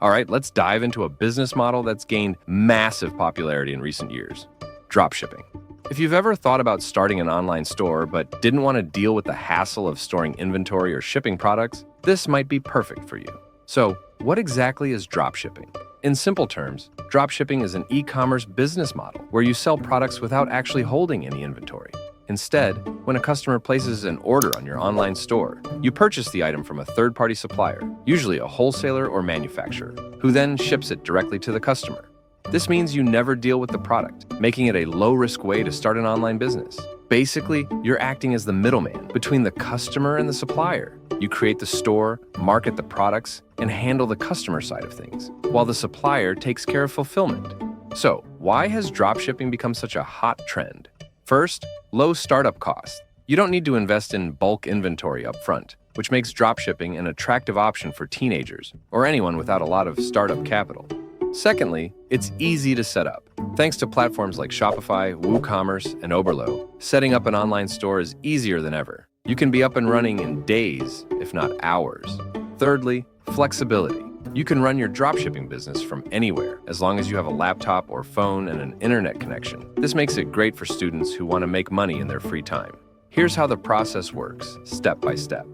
All right, let's dive into a business model that's gained massive popularity in recent years: dropshipping. If you've ever thought about starting an online store but didn't want to deal with the hassle of storing inventory or shipping products, this might be perfect for you. So, what exactly is dropshipping? In simple terms, dropshipping is an e-commerce business model where you sell products without actually holding any inventory. Instead, when a customer places an order on your online store, you purchase the item from a third-party supplier, usually a wholesaler or manufacturer, who then ships it directly to the customer. This means you never deal with the product, making it a low-risk way to start an online business. Basically, you're acting as the middleman between the customer and the supplier. You create the store, market the products, and handle the customer side of things, while the supplier takes care of fulfillment. So, why has dropshipping become such a hot trend? First, low startup costs. You don't need to invest in bulk inventory up front, which makes dropshipping an attractive option for teenagers or anyone without a lot of startup capital. Secondly, it's easy to set up. Thanks to platforms like Shopify, WooCommerce, and Oberlo, setting up an online store is easier than ever. You can be up and running in days, if not hours. Thirdly, flexibility. You can run your dropshipping business from anywhere, as long as you have a laptop or phone and an internet connection. This makes it great for students who want to make money in their free time. Here's how the process works, step by step.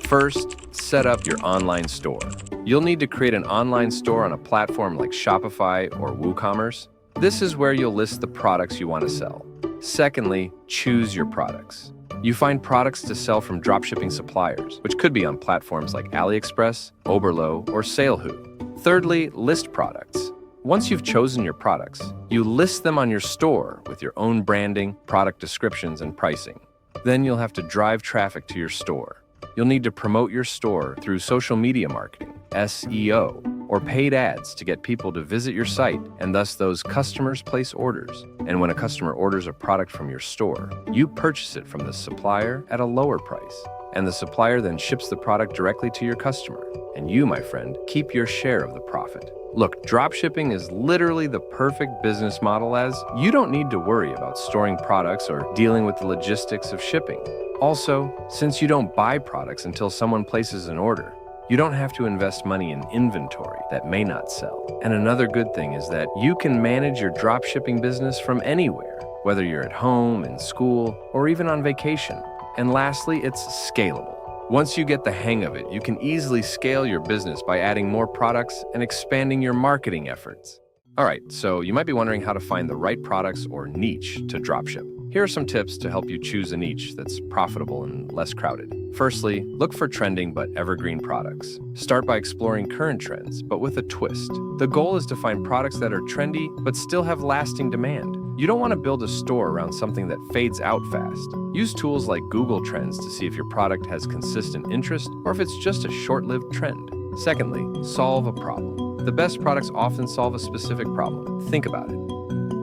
First, set up your online store. You'll need to create an online store on a platform like Shopify or WooCommerce. This is where you'll list the products you want to sell. Secondly, choose your products. You find products to sell from dropshipping suppliers, which could be on platforms like AliExpress, Oberlo, or Salehoo. Thirdly, list products. Once you've chosen your products, you list them on your store with your own branding, product descriptions, and pricing. Then you'll have to drive traffic to your store. You'll need to promote your store through social media marketing, SEO, or paid ads to get people to visit your site, and thus those customers place orders. And when a customer orders a product from your store, you purchase it from the supplier at a lower price, and the supplier then ships the product directly to your customer. And you, my friend, keep your share of the profit. Look, dropshipping is literally the perfect business model, as you don't need to worry about storing products or dealing with the logistics of shipping. Also, since you don't buy products until someone places an order, you don't have to invest money in inventory that may not sell. And another good thing is that you can manage your dropshipping business from anywhere, whether you're at home, in school, or even on vacation. And lastly, it's scalable. Once you get the hang of it, you can easily scale your business by adding more products and expanding your marketing efforts. All right, so you might be wondering how to find the right products or niche to dropship. Here are some tips to help you choose a niche that's profitable and less crowded. Firstly, look for trending but evergreen products. Start by exploring current trends, but with a twist. The goal is to find products that are trendy but still have lasting demand. You don't want to build a store around something that fades out fast. Use tools like Google Trends to see if your product has consistent interest or if it's just a short-lived trend. Secondly, solve a problem. The best products often solve a specific problem. Think about it.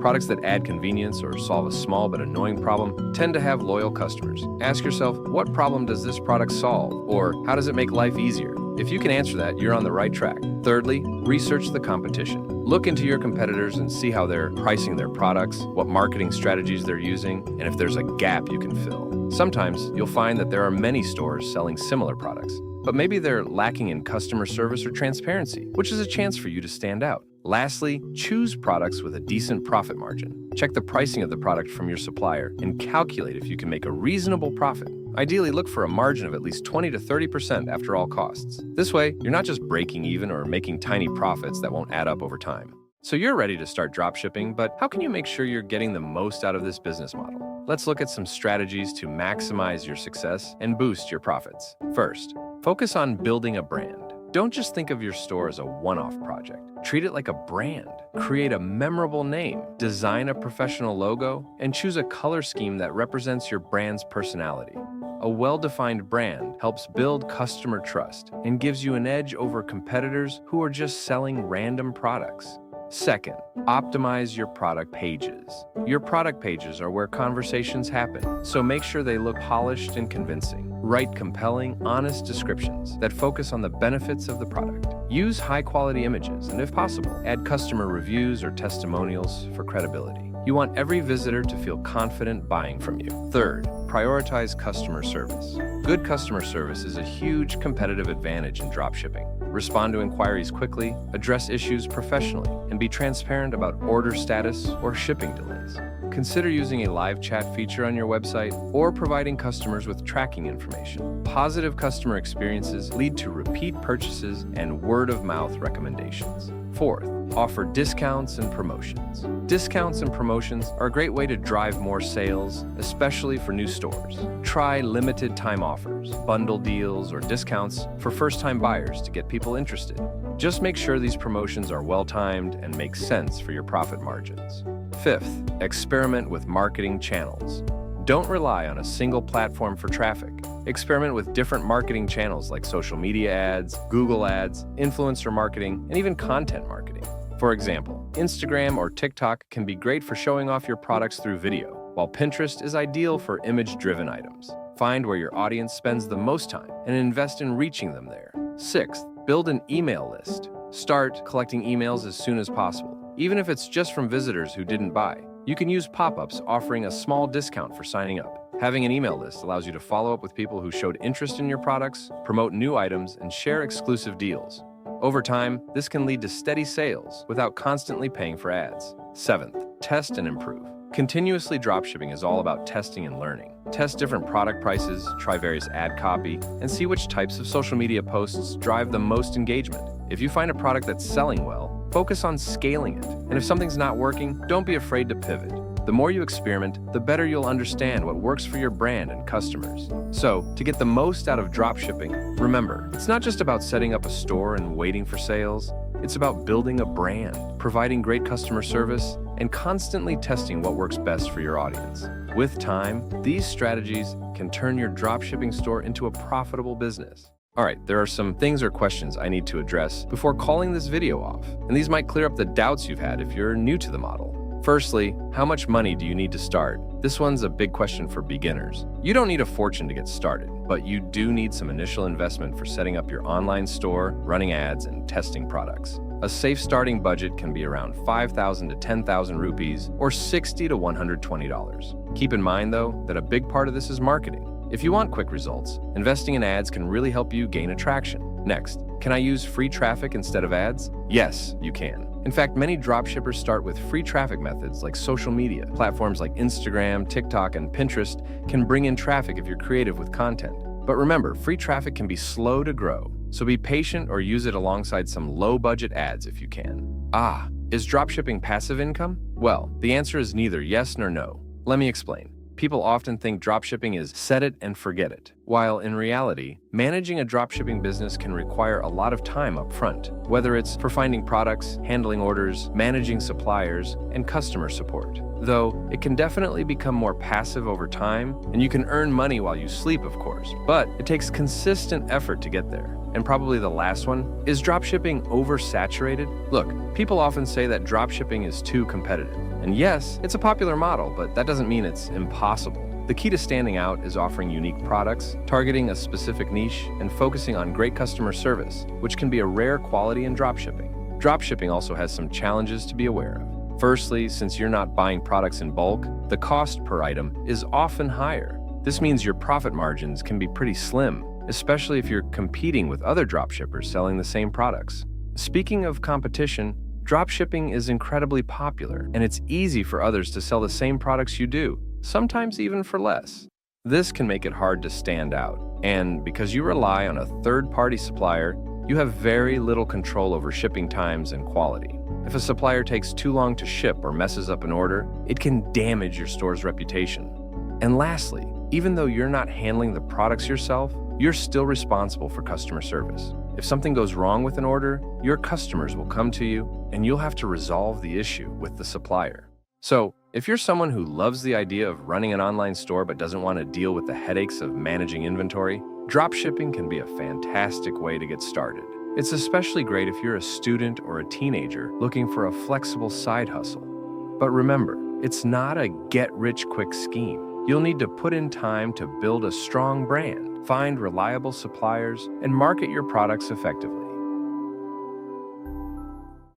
Products that add convenience or solve a small but annoying problem tend to have loyal customers. Ask yourself, what problem does this product solve? Or how does it make life easier? If you can answer that, you're on the right track. Thirdly, research the competition. Look into your competitors and see how they're pricing their products, what marketing strategies they're using, and if there's a gap you can fill. Sometimes you'll find that there are many stores selling similar products, but maybe they're lacking in customer service or transparency, which is a chance for you to stand out. Lastly, choose products with a decent profit margin. Check the pricing of the product from your supplier and calculate if you can make a reasonable profit. Ideally, look for a margin of at least 20 to 30% after all costs. This way, you're not just breaking even or making tiny profits that won't add up over time. So you're ready to start dropshipping, but how can you make sure you're getting the most out of this business model? Let's look at some strategies to maximize your success and boost your profits. First, focus on building a brand. Don't just think of your store as a one-off project. Treat it like a brand. Create a memorable name, design a professional logo, and choose a color scheme that represents your brand's personality. A well-defined brand helps build customer trust and gives you an edge over competitors who are just selling random products. Second, optimize your product pages. Your product pages are where conversations happen, so make sure they look polished and convincing. Write compelling, honest descriptions that focus on the benefits of the product. Use high-quality images, and if possible, add customer reviews or testimonials for credibility. You want every visitor to feel confident buying from you. Third, prioritize customer service. Good customer service is a huge competitive advantage in dropshipping. Respond to inquiries quickly, address issues professionally, and be transparent about order status or shipping delays. Consider using a live chat feature on your website or providing customers with tracking information. Positive customer experiences lead to repeat purchases and word-of-mouth recommendations. Fourth, offer discounts and promotions. Discounts and promotions are a great way to drive more sales, especially for new stores. Try limited time offers, bundle deals, or discounts for first-time buyers to get people interested. Just make sure these promotions are well-timed and make sense for your profit margins. Fifth, experiment with marketing channels. Don't rely on a single platform for traffic. Experiment with different marketing channels like social media ads, Google ads, influencer marketing, and even content marketing. For example, Instagram or TikTok can be great for showing off your products through video, while Pinterest is ideal for image-driven items. Find where your audience spends the most time and invest in reaching them there. Sixth, build an email list. Start collecting emails as soon as possible, even if it's just from visitors who didn't buy. You can use pop-ups offering a small discount for signing up. Having an email list allows you to follow up with people who showed interest in your products, promote new items, and share exclusive deals. Over time, this can lead to steady sales without constantly paying for ads. Seventh, test and improve. Continuously dropshipping is all about testing and learning. Test different product prices, try various ad copy, and see which types of social media posts drive the most engagement. If you find a product that's selling well, focus on scaling it. And if something's not working, don't be afraid to pivot. The more you experiment, the better you'll understand what works for your brand and customers. So, to get the most out of dropshipping, remember, it's not just about setting up a store and waiting for sales. It's about building a brand, providing great customer service, and constantly testing what works best for your audience. With time, these strategies can turn your dropshipping store into a profitable business. All right, there are some things or questions I need to address before calling this video off, and these might clear up the doubts you've had if you're new to the model. Firstly, how much money do you need to start? This one's a big question for beginners. You don't need a fortune to get started, but you do need some initial investment for setting up your online store, running ads, and testing products. A safe starting budget can be around 5,000 to 10,000 rupees or $60 to $120. Keep in mind, though, that a big part of this is marketing. If you want quick results, investing in ads can really help you gain attraction. Next, can I use free traffic instead of ads? Yes, you can. In fact, many dropshippers start with free traffic methods like social media. Platforms like Instagram, TikTok, and Pinterest can bring in traffic if you're creative with content. But remember, free traffic can be slow to grow, so be patient or use it alongside some low-budget ads if you can. Is dropshipping passive income? Well, the answer is neither yes nor no. Let me explain. People often think dropshipping is set it and forget it, while in reality, managing a dropshipping business can require a lot of time up front, whether it's for finding products, handling orders, managing suppliers, and customer support. Though, it can definitely become more passive over time, and you can earn money while you sleep, of course, but it takes consistent effort to get there. And probably the last one, is dropshipping oversaturated? Look, people often say that dropshipping is too competitive. And yes, it's a popular model, but that doesn't mean it's impossible. The key to standing out is offering unique products, targeting a specific niche, and focusing on great customer service, which can be a rare quality in dropshipping. Dropshipping also has some challenges to be aware of. Firstly, since you're not buying products in bulk, the cost per item is often higher. This means your profit margins can be pretty slim, especially if you're competing with other dropshippers selling the same products. Speaking of competition, dropshipping is incredibly popular, and it's easy for others to sell the same products you do, sometimes even for less. This can make it hard to stand out, and because you rely on a third-party supplier, you have very little control over shipping times and quality. If a supplier takes too long to ship or messes up an order, it can damage your store's reputation. And lastly, even though you're not handling the products yourself, you're still responsible for customer service. If something goes wrong with an order, your customers will come to you, and you'll have to resolve the issue with the supplier. So, if you're someone who loves the idea of running an online store but doesn't want to deal with the headaches of managing inventory, dropshipping can be a fantastic way to get started. It's especially great if you're a student or a teenager looking for a flexible side hustle. But remember, it's not a get-rich-quick scheme. You'll need to put in time to build a strong brand, find reliable suppliers, and market your products effectively.